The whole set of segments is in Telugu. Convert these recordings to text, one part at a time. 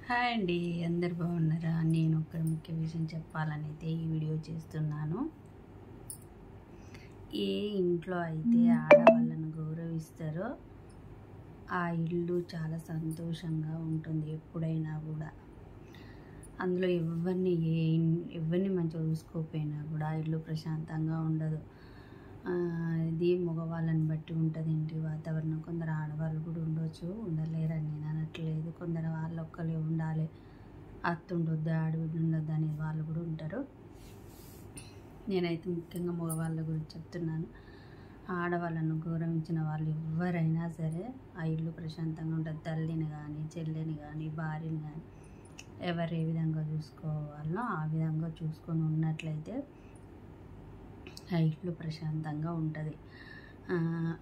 హాయ్ అండి, అందరు బాగున్నారా? నేను ఒక ముఖ్య విషయం చెప్పాలని అయితే ఈ వీడియో చేస్తున్నాను. ఏ ఇంట్లో అయితే ఆడవాళ్ళను గౌరవిస్తారో ఆ ఇల్లు చాలా సంతోషంగా ఉంటుంది ఎప్పుడైనా కూడా. అందులో ఎవరిని మంచిగా చూసుకోకపోయినా కూడా ఆ ఇల్లు ప్రశాంతంగా ఉండదు. ఇది మగవాళ్ళని బట్టి ఉంటుంది ఇంటి వాతావరణం. కొందరు ఆడవాళ్ళు కూడా ఉండొచ్చు, ఉండలేరని నేను అనట్లేదు. కొందరు వాళ్ళు ఒక్కరే ఉండాలి, అత్త ఉండొద్దు, ఆడబిడ్డ ఉండొద్దు అనే వాళ్ళు కూడా ఉంటారు. నేనైతే ముఖ్యంగా మగవాళ్ళ గురించి చెప్తున్నాను. ఆడవాళ్ళను గౌరవించిన వాళ్ళు ఎవరైనా సరే ఆ ఇల్లు ప్రశాంతంగా ఉంటుంది. తల్లిని కానీ, చెల్లెని కానీ, భార్యని కానీ ఎవరు ఏ విధంగా చూసుకోవాలో ఆ విధంగా చూసుకొని ఉన్నట్లయితే ఆ ఇల్లు ప్రశాంతంగా ఉంటుంది.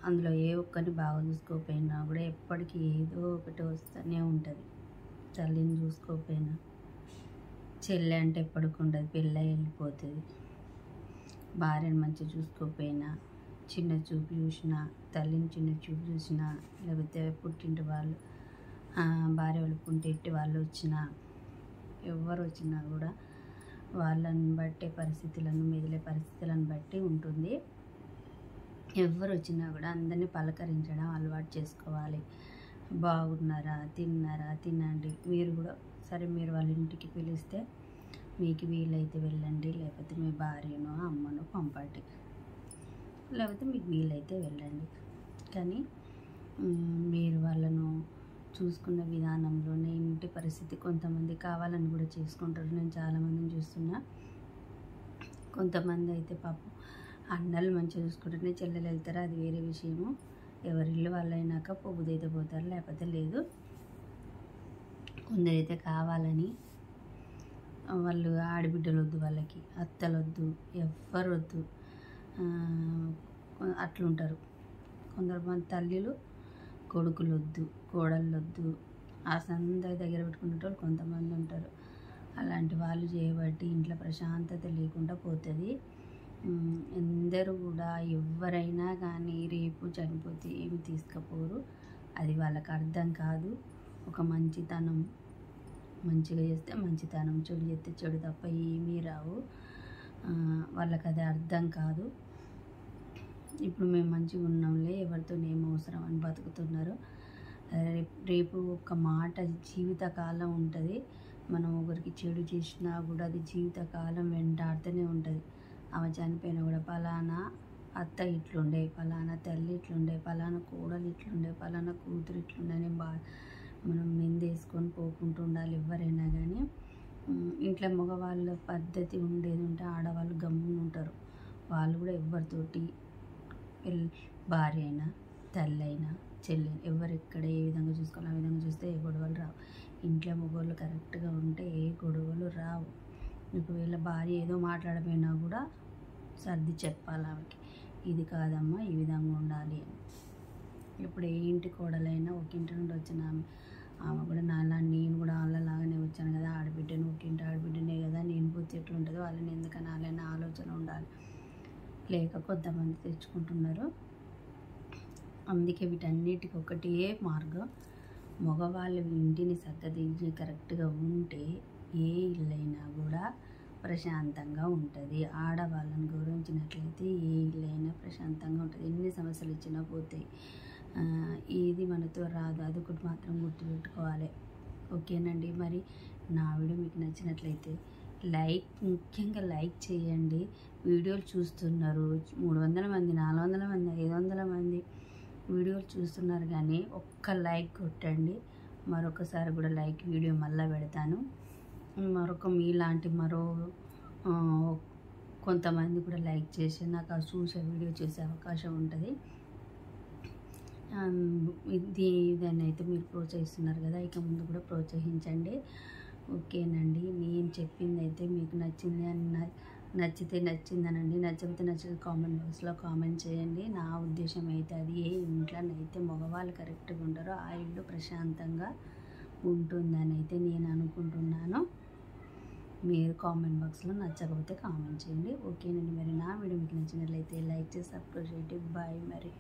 అందులో ఏ ఒక్కరిని బాగా చూసుకోకపోయినా కూడా ఎప్పటికీ ఏదో ఒకటి వస్తూనే ఉంటుంది. తల్లిని చూసుకోకపోయినా, చెల్లె అంటే ఎప్పటికి ఉండదు, పెళ్ళి వెళ్ళిపోతుంది. భార్యను మంచిగా చూసుకోకపోయినా, చిన్న చూపు చూసినా, తల్లిని చిన్న చూపు చూసినా, లేకపోతే పుట్టింటి వాళ్ళు, భార్య వాళ్ళు పుట్టింటి వాళ్ళు వచ్చినా, ఎవరు వచ్చినా కూడా వాళ్ళని బట్టే పరిస్థితులను, మెదిలే పరిస్థితులను బట్టి ఉంటుంది. ఎవరు వచ్చినా కూడా అందరినీ పలకరించడం అలవాటు చేసుకోవాలి. బాగున్నారా, తిన్నారా, తినండి. మీరు కూడా సరే, మీరు వాళ్ళ ఇంటికి పిలిస్తే మీకు వీలైతే వెళ్ళండి, లేకపోతే మీ భార్యనో అమ్మనో పంపండి, లేకపోతే మీకు వీలైతే వెళ్ళండి. కానీ మీరు వాళ్ళను చూసుకున్న విధానంలోనే ఇంటి పరిస్థితి, కొంతమంది కావాలని కూడా చేసుకుంటారు. నేను చాలామందిని చూస్తున్నా. కొంతమంది అయితే పాపం అన్నలు మంచిగా చూసుకుంటేనే చెల్లెలు వెళ్తారు, అది వేరే విషయము. ఎవరి ఇల్లు వాళ్ళు అయినాక పొగుదైతే పోతారు, లేకపోతే లేదు. కొందరైతే కావాలని వాళ్ళు ఆడబిడ్డలు వద్దు, వాళ్ళకి అత్తలు వద్దు, ఎవ్వరు వద్దు, అట్లుంటారు. కొందరు తల్లిలు కొడుకులు వద్దు, కోడళ్ళు వద్దు, ఆ సందరి దగ్గర పెట్టుకునేటోళ్ళు కొంతమంది ఉంటారు. అలాంటి వాళ్ళు చేయబట్టి ఇంట్లో ప్రశాంతత లేకుండా పోతుంది. అందరూ కూడా ఎవరైనా కానీ రేపు చనిపోతే ఏమి తీసుకుపోరు. అది వాళ్ళకి అర్థం కాదు. ఒక మంచితనం, మంచిగా చేస్తే మంచితనం, చెడు చేస్తే చెడు తప్ప ఏమీ రావు. వాళ్ళకి అది అర్థం కాదు. ఇప్పుడు మేము మంచిగా ఉన్నాంలే, ఎవరితో ఏం అవసరం అని బతుకుతున్నారు. రేపు ఒక మాట జీవితకాలం ఉంటుంది. మనం ఒకరికి చెడు చేసినా కూడా అది జీవితకాలం వెంటాడుతూనే ఉంటుంది. ఆమె చనిపోయినా కూడా పలానా అత్త ఇట్లుండే, పలానా తల్లి ఇట్లుండే, పలానా కోడలు ఇట్లుండే, పలానా కూతురు ఇట్లుండే అని మనం నిందేసుకొని పోకుంటూ ఉండాలి. ఎవరైనా కానీ ఇంట్లో మగవాళ్ళ పద్ధతి ఉండేది ఉంటే ఆడవాళ్ళు గమ్మున ఉంటారు. వాళ్ళు కూడా ఎవరితోటి, భార్య అయినా, తల్లి అయినా, చెల్లి, ఎవరు ఎక్కడ ఏ విధంగా చూసుకోవాలి ఆ విధంగా చూస్తే ఏ గొడవలు రావు. ఇంట్లో మగవాళ్ళు కరెక్ట్గా ఉంటే ఏ గొడవలు రావు. ఒకవేళ భార్య ఏదో మాట్లాడపోయినా కూడా సర్ది చెప్పాలి ఆమెకి, ఇది కాదమ్మా, ఈ విధంగా ఉండాలి అని. ఇప్పుడు ఏ ఇంటి కోడలైనా ఒక ఇంటి నుండి వచ్చిన ఆమె కూడా నేను కూడా వాళ్ళలాగానే వచ్చాను కదా, ఆడబిడ్డను, ఒక ఇంటి ఆడబిడ్డనే కదా, నేను పోతే ఎట్లుంటుందో వాళ్ళని ఎందుకని వాళ్ళని ఆలోచన ఉండాలి. లేక కొంతమంది తెచ్చుకుంటున్నారు. అందుకే వీటన్నిటికి ఒకటే మార్గం, మగవాళ్ళు ఇంటిని చక్కదిద్ది కరెక్ట్గా ఉంటే ఏ ఇల్లైనా కూడా ప్రశాంతంగా ఉంటుంది. ఆడవాళ్ళని గౌరవించినట్లయితే ఏ ఇల్లైనా ప్రశాంతంగా ఉంటుంది. ఎన్ని సమస్యలు ఇచ్చినా పోతాయి. ఇది మనతో రాదు, అదొకటి మాత్రం గుర్తుపెట్టుకోవాలి. ఓకేనండి, మరి నా వీడియో మీకు నచ్చినట్లయితే ముఖ్యంగా లైక్ చేయండి. వీడియోలు చూస్తున్నారు 300 మంది, 400 మంది, 500 మంది వీడియోలు చూస్తున్నారు, కానీ ఒక్క లైక్ కొట్టండి. మరొకసారి కూడా లైక్ వీడియో మళ్ళీ పెడతాను. మీలాంటి కొంతమంది కూడా లైక్ చేసి నాకు ఆ చూసే వీడియో చేసే అవకాశం ఉంటుంది. దాన్ని అయితే మీరు ప్రోత్సహిస్తున్నారు కదా, ఇక ముందు కూడా ప్రోత్సహించండి. ఓకేనండి, నేను చెప్పింది అయితే మీకు నచ్చితే నచ్చిందనండి, నచ్చకపోతే కామెంట్ బాక్స్లో కామెంట్ చేయండి. నా ఉద్దేశం అయితే అది, ఏ ఇంట్లోనైతే మగవాళ్ళు కరెక్ట్గా ఉంటారో ఆ ఇల్లు ప్రశాంతంగా ఉంటుందని అయితే నేను అనుకుంటున్నాను. మీరు కామెంట్ బాక్స్లో నచ్చకపోతే కామెంట్ చేయండి. ఓకేనండి, మరి నా వీడియో మీకు నచ్చినట్లయితే లైక్ చేసి సబ్స్క్రైబ్ చేయండి. బాయ్ మరి.